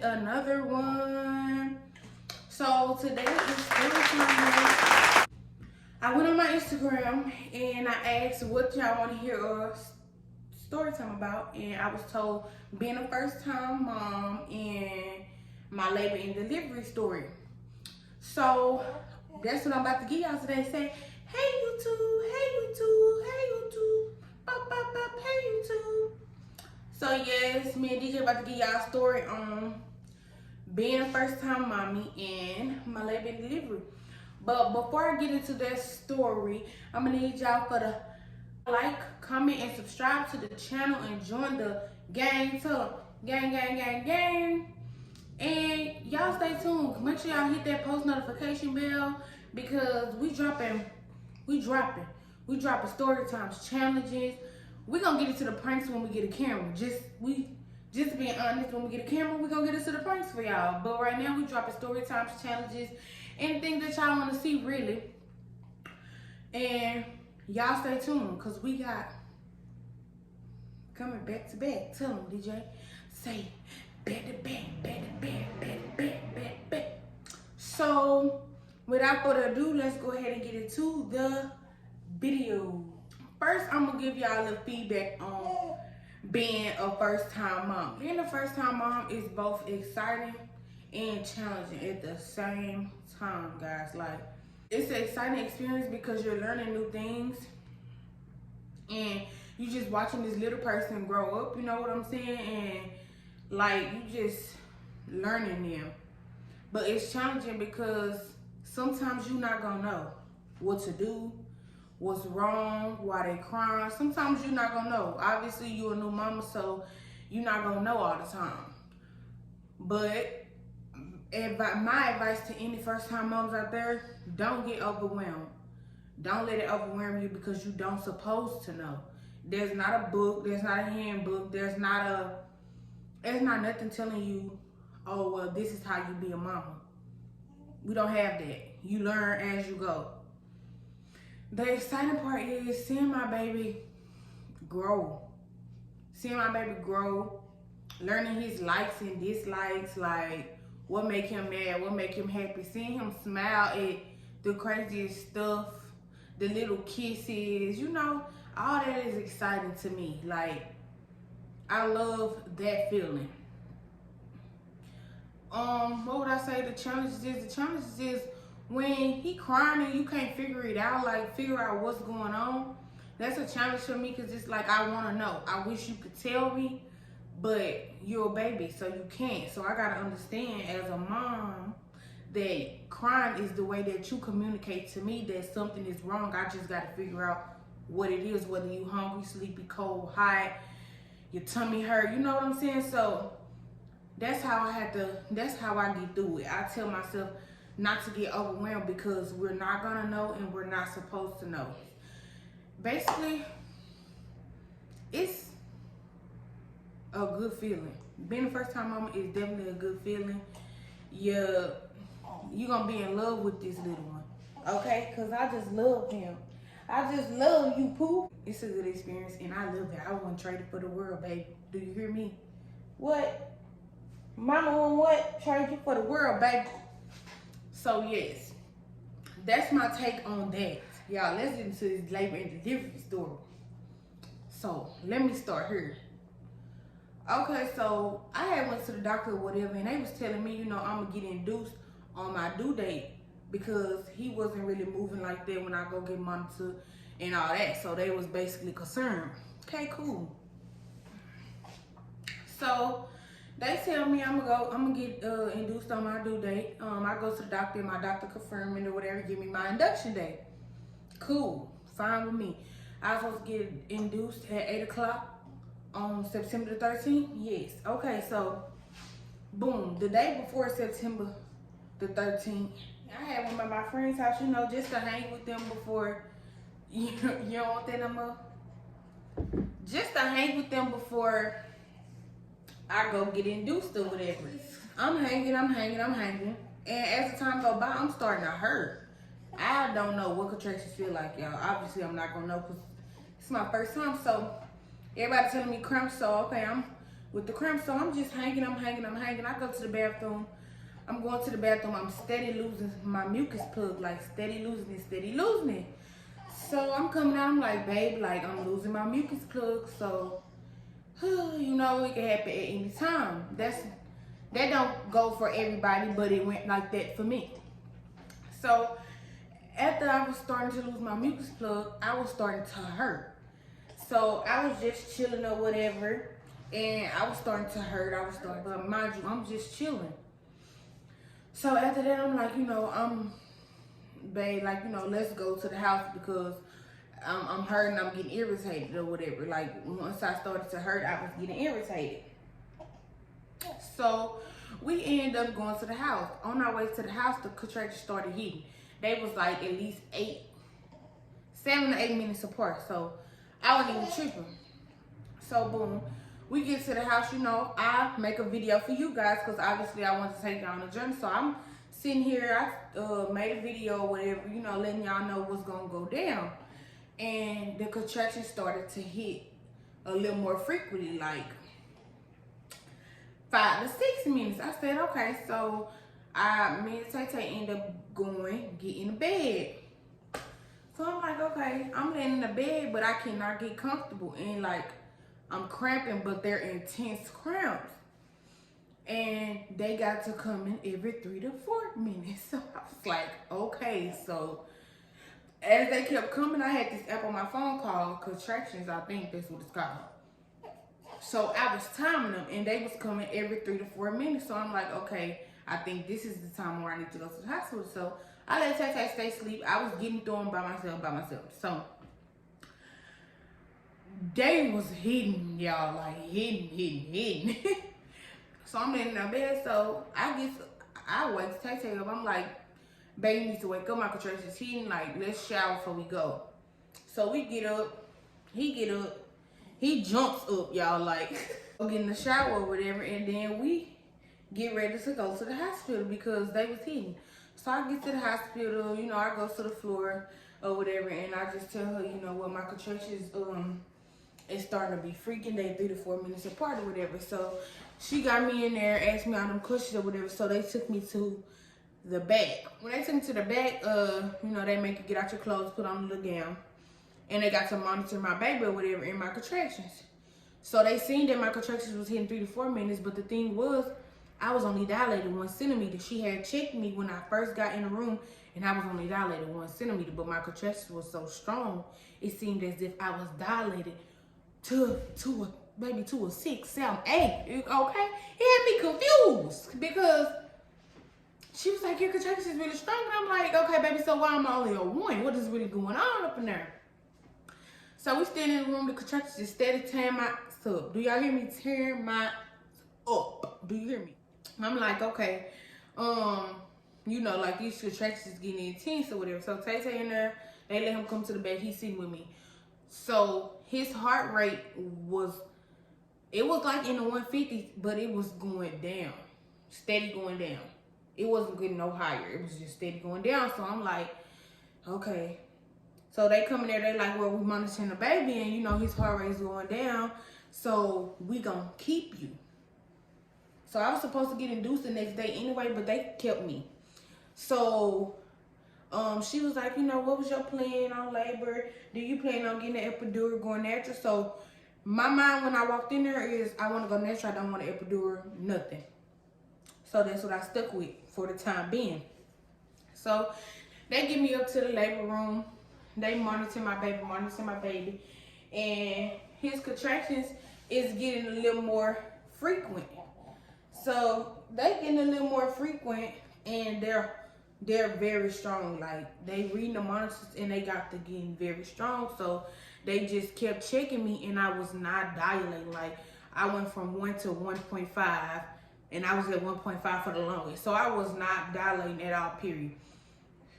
another one. So today is story time. I went on my Instagram and I asked what y'all want to hear a story time about, and I was told being a first time mom and my labor and delivery story. So that's what I'm about to give y'all today. Say, hey YouTube, hey YouTube, hey YouTube, bop, bop, bop, hey YouTube. So yes, me and DJ about to give y'all a story on being a first time mommy and my labor and delivery. But before I get into that story, I'm gonna need y'all for the like, comment, and subscribe to the channel and join the gang. Tell them, gang, gang, gang, gang. And y'all stay tuned. Make sure y'all hit that post notification bell because we dropping story times, challenges. We gonna get into the pranks when we get a camera. Just being honest, when we get a camera, we gonna get into the pranks for y'all. But right now we dropping story times, challenges, anything that y'all wanna see really. And y'all stay tuned because we got coming back to back. Tell them, DJ. Say back to back, back to back, back to back, back to back. So without further ado, let's go ahead and get into the video. First, I'm gonna give y'all a little feedback on being a first time mom. Being a first time mom is both exciting and challenging at the same time, guys. Like, it's an exciting experience because you're learning new things and you just watching this little person grow up, you know what I'm saying? And like, you just learning them. But it's challenging because sometimes you're not gonna know what to do, what's wrong, why they crying. Sometimes you're not gonna know. Obviously, you're a new mama, so you're not gonna know all the time. But my advice to any first time moms out there, don't get overwhelmed. Don't let it overwhelm you because you don't supposed to know. There's not a book, there's not a handbook, there's not nothing telling you, oh, well, this is how you be a mama. We don't have that. You learn as you go. The exciting part is seeing my baby grow. Seeing my baby grow, learning his likes and dislikes, like what make him mad, what make him happy. Seeing him smile at the craziest stuff, the little kisses, you know, all that is exciting to me. Like, I love that feeling. What would I say the challenges is? The challenges is when he crying and you can't figure it out, like figure out what's going on. That's a challenge for me because it's like, I want to know. I wish you could tell me, but you're a baby, so you can't. So I got to understand as a mom that crying is the way that you communicate to me that something is wrong. I just got to figure out what it is, whether you hungry, sleepy, cold, hot, your tummy hurt, you know what I'm saying? So that's how I get through it. I tell myself not to get overwhelmed because we're not gonna know and we're not supposed to know. Basically, it's a good feeling. Being a first time mama is definitely a good feeling. You're gonna be in love with this little one, okay? Cause I just love him. I just love you, Pooh. It's a good experience and I love it. I wouldn't trade it for the world, baby. Do you hear me? What? Mama wouldn't what? Trade you for the world, baby. So yes, that's my take on that. Y'all, let's get into this labor and delivery story. So let me start here. Okay, so I had went to the doctor or whatever, and they was telling me, you know, I'm gonna get induced on my due date because he wasn't really moving like that when I go get monitored and all that. So they was basically concerned. Okay, cool. So they tell me I'm gonna get induced on my due date. I go to the doctor and my doctor confirm it or whatever, give me my induction date. Cool, fine with me. I was supposed to get induced at 8 o'clock on September the 13th. Yes. Okay, so boom, the day before September the 13th, I had one at my friend's house, you know, just to hang with them before. You don't want that no more? Just to hang with them before I go get induced or whatever. I'm hanging. And as the time go by, I'm starting to hurt. I don't know what contractions feel like, y'all. Obviously, I'm not gonna know because it's my first time. So everybody telling me cramps. So okay, with the cramps. So I'm just hanging. I go to the bathroom. I'm going to the bathroom. I'm steady losing my mucus plug, like steady losing it. So I'm coming out. I'm like, babe, like I'm losing my mucus plug. So, you know, it can happen at any time. That don't go for everybody, but it went like that for me. So after I was starting to lose my mucus plug, I was starting to hurt. So I was just chilling or whatever, and I was starting to hurt. But mind you, I'm just chilling. So after that, I'm like, you know, babe, like, you know, let's go to the house because I'm hurting. I'm getting irritated or whatever. Like once I started to hurt, I was getting irritated. So we end up going to the house. On our way to the house, the contractions started hitting. They was like at least 7 to 8 minutes apart. So I wasn't even tripping. So boom, we get to the house. You know, I make a video for you guys because obviously I want to take y'all on a journey. So I'm sitting here. I made a video or whatever, you know, letting y'all know what's gonna go down. And the contractions started to hit a little more frequently, like 5 to 6 minutes. I said, okay, so me and Tay end up get in the bed. So I'm like, okay, I'm laying in the bed, but I cannot get comfortable. And like, I'm cramping, but they're intense cramps. And they got to come in every 3 to 4 minutes. So I was like, okay. So as they kept coming, I had this app on my phone called Contractions. I think that's what it's called. So I was timing them, and they was coming every 3 to 4 minutes. So I'm like, okay, I think this is the time where I need to go to the hospital. So I let Tay stay asleep. I was getting through them by myself. So they was hitting, y'all, like hitting. So I'm laying in the bed. So I wake Tay up. I'm like, baby, you need to wake up. My contractions hitting. Like, let's shower before we go. So we get up. He get up. He jumps up, y'all, like, get in the shower or whatever, and then we get ready to go to the hospital because they was hitting. So I get to the hospital, you know, I go to the floor or whatever, and I just tell her, you know what, my contractions is starting to be freaking. They 3 to 4 minutes apart or whatever. So she got me in there, asked me all them questions or whatever. So they took me to the back. When they took me to the back, you know, they make you get out your clothes, put on the little gown. And they got to monitor my baby or whatever in my contractions. So they seen that my contractions was hitting 3 to 4 minutes, but the thing was, I was only dilated 1 centimeter. She had checked me when I first got in the room, and I was only dilated 1 centimeter, but my contractions was so strong, it seemed as if I was dilated to a 6, 7, 8, okay? It had me confused because she was like, your contractions is really strong, and I'm like, okay, baby, so why am I only a 1? What is really going on up in there? So we stand in the room, the contractions is steady tearing my up. Do y'all hear me tearing my up? Do you hear me? I'm like, okay, you know, like these contractions is getting intense or whatever. So Tay in there, they let him come to the bed. He's sitting with me. So his heart rate was like in the 150s, but it was going down, steady going down. It wasn't getting no higher. It was just steady going down. So I'm like, okay. So they come in there, they like, well, we monitoring the baby, and you know his heart rate is going down, so we gonna keep you. So I was supposed to get induced the next day anyway, but they kept me. So she was like, you know, what was your plan on labor? Do you plan on getting an epidural, going natural? So my mind when I walked in there is, I want to go natural. I don't want an epidural, nothing. So that's what I stuck with for the time being. So they get me up to the labor room. They monitor my baby, and his contractions is getting a little more frequent. So they getting a little more frequent, and they're very strong. Like, they reading the monitors, and they got to getting very strong. So they just kept checking me, and I was not dilating. Like, I went from 1 to 1.5, and I was at 1.5 for the longest. So I was not dilating at all, period.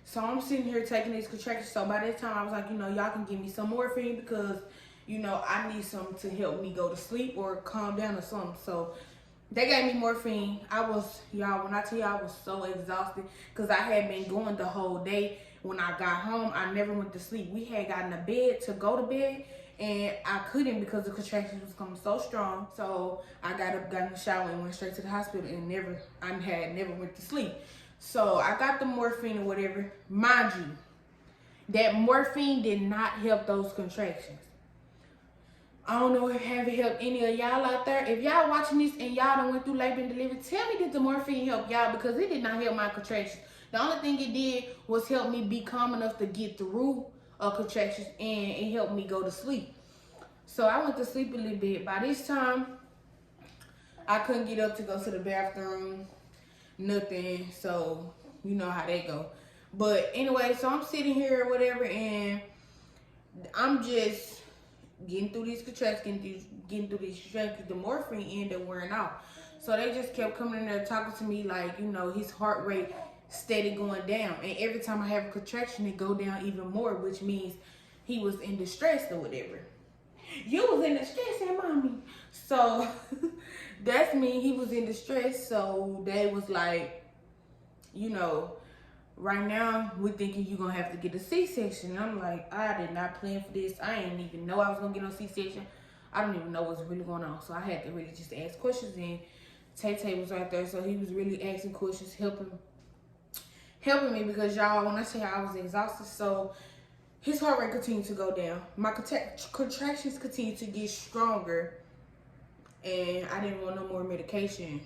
So I'm sitting here taking these contractions. So by this time, I was like, you know, y'all can give me some morphine because, you know, I need something to help me go to sleep or calm down or something. So they gave me morphine. Y'all, when I tell you I was so exhausted because I had been going the whole day. When I got home, I never went to sleep. We had gotten a bed to go to bed, and I couldn't because the contractions was coming so strong. So I got up, got in the shower, and went straight to the hospital, and never went to sleep. So I got the morphine or whatever. Mind you, that morphine did not help those contractions. I don't know if it helped any of y'all out there. If y'all watching this and y'all done went through labor and delivery, tell me, did the morphine help y'all? Because it did not help my contractions. The only thing it did was help me be calm enough to get through contractions, and it helped me go to sleep. So I went to sleep a little bit. By this time, I couldn't get up to go to the bathroom, nothing. So you know how they go. But anyway, so I'm sitting here or whatever, and I'm just getting through these contractions, getting through these contractions. The morphine ended up wearing off. So they just kept coming in there talking to me like, you know, his heart rate steady going down. And every time I have a contraction, it go down even more, which means he was in distress or whatever. You was in distress, and mommy. So that's me. He was in distress. So they was like, you know, right now we're thinking you're gonna have to get a C-section. And I'm like, I did not plan for this. I didn't even know I was gonna get no C-section. I don't even know what's really going on. So I had to really just ask questions, and Tay was right there. So he was really asking questions, helping me, because y'all, when I say I was exhausted, so his heart rate continued to go down. My contractions continued to get stronger, and I didn't want no more medication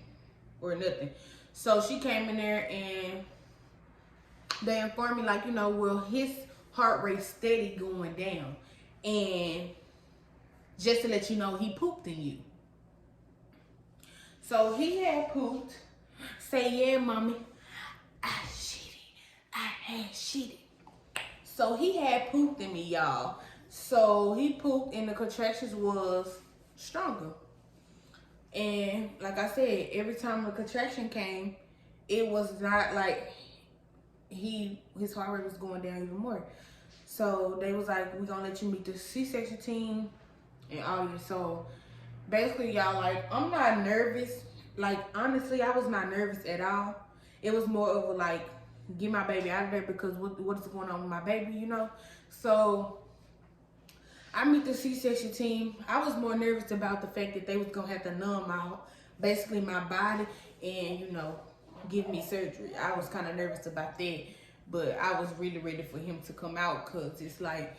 or nothing. So she came in there, and they informed me, like, you know, well, his heart rate steady going down, and just to let you know, he pooped in you. So he had pooped. Say, yeah, mommy, I had shitted. So he had pooped in me, y'all. So he pooped, and the contractions was stronger. And like I said, every time a contraction came, it was not like his heart rate was going down even more. So they was like, we're gonna let you meet the C-section team and all this. So basically, y'all, like, I'm not nervous. Like, honestly, I was not nervous at all. It was more of a, like, get my baby out of there, because what is going on with my baby, you know? So I meet the C-section team. I was more nervous about the fact that they was gonna have to numb basically my body and, you know, give me surgery. I was kind of nervous about that, but I was really ready for him to come out, because it's like,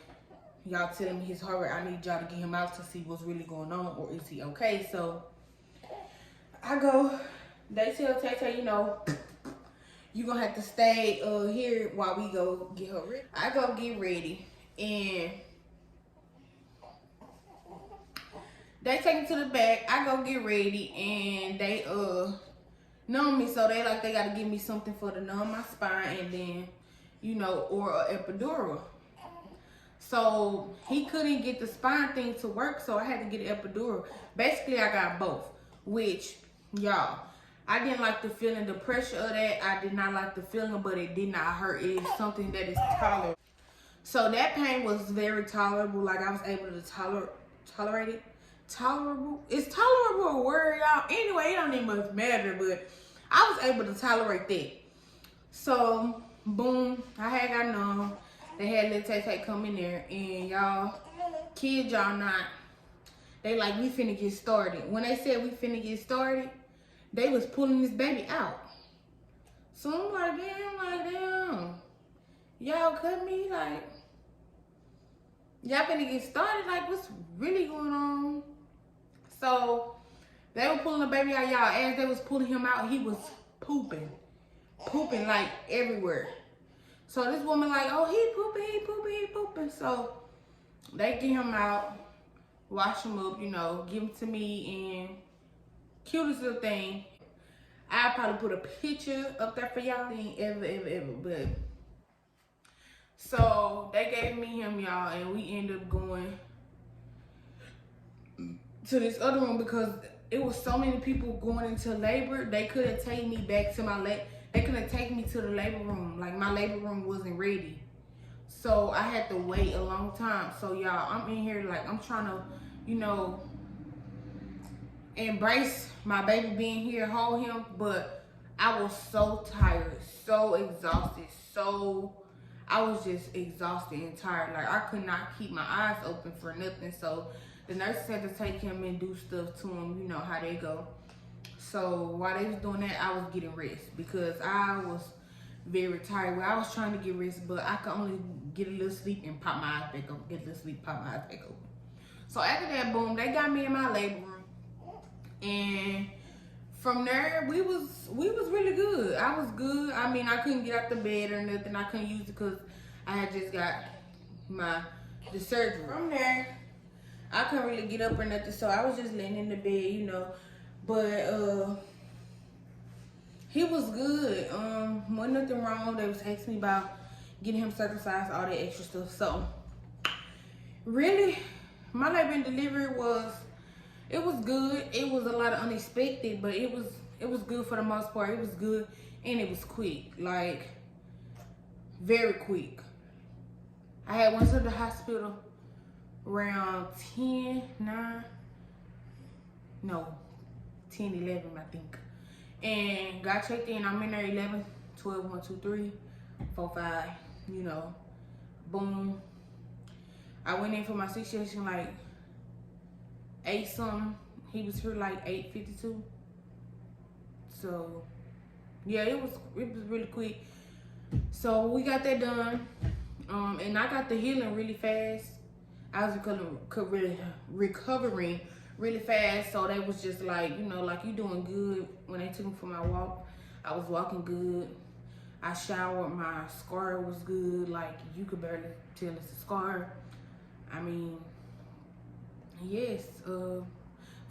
y'all telling me his heart rate, I need y'all to get him out to see what's really going on, or is he okay? So I go, they tell Tay, you know, you gonna have to stay here while we go get her ready. I go get ready, and they take me to the back. I go get ready, and they numb me. So they gotta give me something for to numb my spine, and then, you know, or an epidural. So he couldn't get the spine thing to work, so I had to get an epidural. Basically, I got both, which, y'all, I didn't like the feeling, the pressure of that. I did not like the feeling, but it did not hurt. It is something that is tolerable. So that pain was very tolerable. Like, I was able to tolerate it. Tolerable? It's tolerable a word, y'all. Anyway, it don't even much matter, but I was able to tolerate that. So, boom, I had got numb. They had little Tay come in there, and y'all, kid y'all not, they like, we finna get started. When they said we finna get started, they was pulling this baby out. So I'm like, damn. Y'all cut me, like, y'all finna get started? Like, what's really going on? So they were pulling the baby out, y'all. As they was pulling him out, he was pooping like everywhere. So this woman like, oh, he pooping. So they get him out, wash him up, you know, give him to me, and cutest little thing. I'll probably put a picture up there for y'all. Ever, but so they gave me him, y'all, and we ended up going to this other room because it was so many people going into labor. They couldn't take me back to they couldn't take me to the labor room. Like, my labor room wasn't ready. So I had to wait a long time. So y'all, I'm in here like, I'm trying to, you know, embrace my baby being here, hold him, but I was so tired, so exhausted, so I was just exhausted and tired. Like, I could not keep my eyes open for nothing. So the nurses had to take him and do stuff to him, you know how they go. So while they was doing that, I was getting rest because I was very tired. Well, I was trying to get rest, but I could only get a little sleep and pop my eyes back open. Get a little sleep, pop my eyes back open. So after that, boom, they got me in my labor room, and from there we was really good. I was good. I mean, I couldn't get out the bed or nothing. I couldn't use it because I had just got the surgery. From there, I couldn't really get up or nothing, so I was just laying in the bed, you know. But he was good. Wasn't nothing wrong. They was asking me about getting him circumcised, all that extra stuff. So really, my labor and delivery was good. It was a lot of unexpected, but it was good for the most part. It was good and it was quick, like very quick. I had went to the hospital around 10, 11, I think. And got checked in. I'm in there 11, 12, 1, 2, 3, 4, 5, you know. Boom. I went in for my C-section like 8 something. He was here like 8:52. So yeah, it was really quick. So we got that done. And I got the healing really fast. I was recovering really fast, so they was just like, you know, like, you doing good. When they took me for my walk, I was walking good. I showered, my scar was good. Like, you could barely tell it's a scar. I mean, yes, for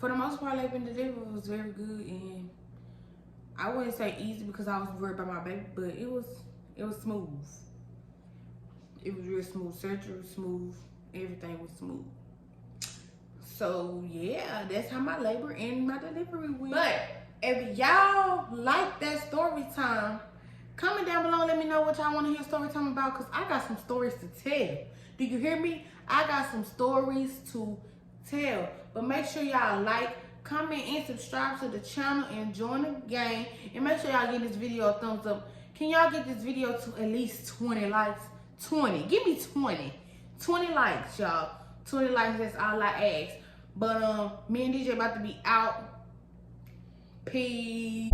the most part, labor and delivery was very good, and I wouldn't say easy because I was worried about my baby, but it was smooth. It was real smooth. Surgery was smooth. Everything was smooth. So yeah, that's how my labor and my delivery went. But if y'all like that story time, comment down below and let me know what y'all want to hear story time about, because I got some stories to tell. Do you hear me? I got some stories to tell. But make sure y'all like, comment, and subscribe to the channel and join the gang. And make sure y'all give this video a thumbs up. Can y'all get this video to at least 20 likes? 20. Give me 20. 20 likes, y'all. 20 likes, that's all I ask. But me and DJ about to be out. Peace.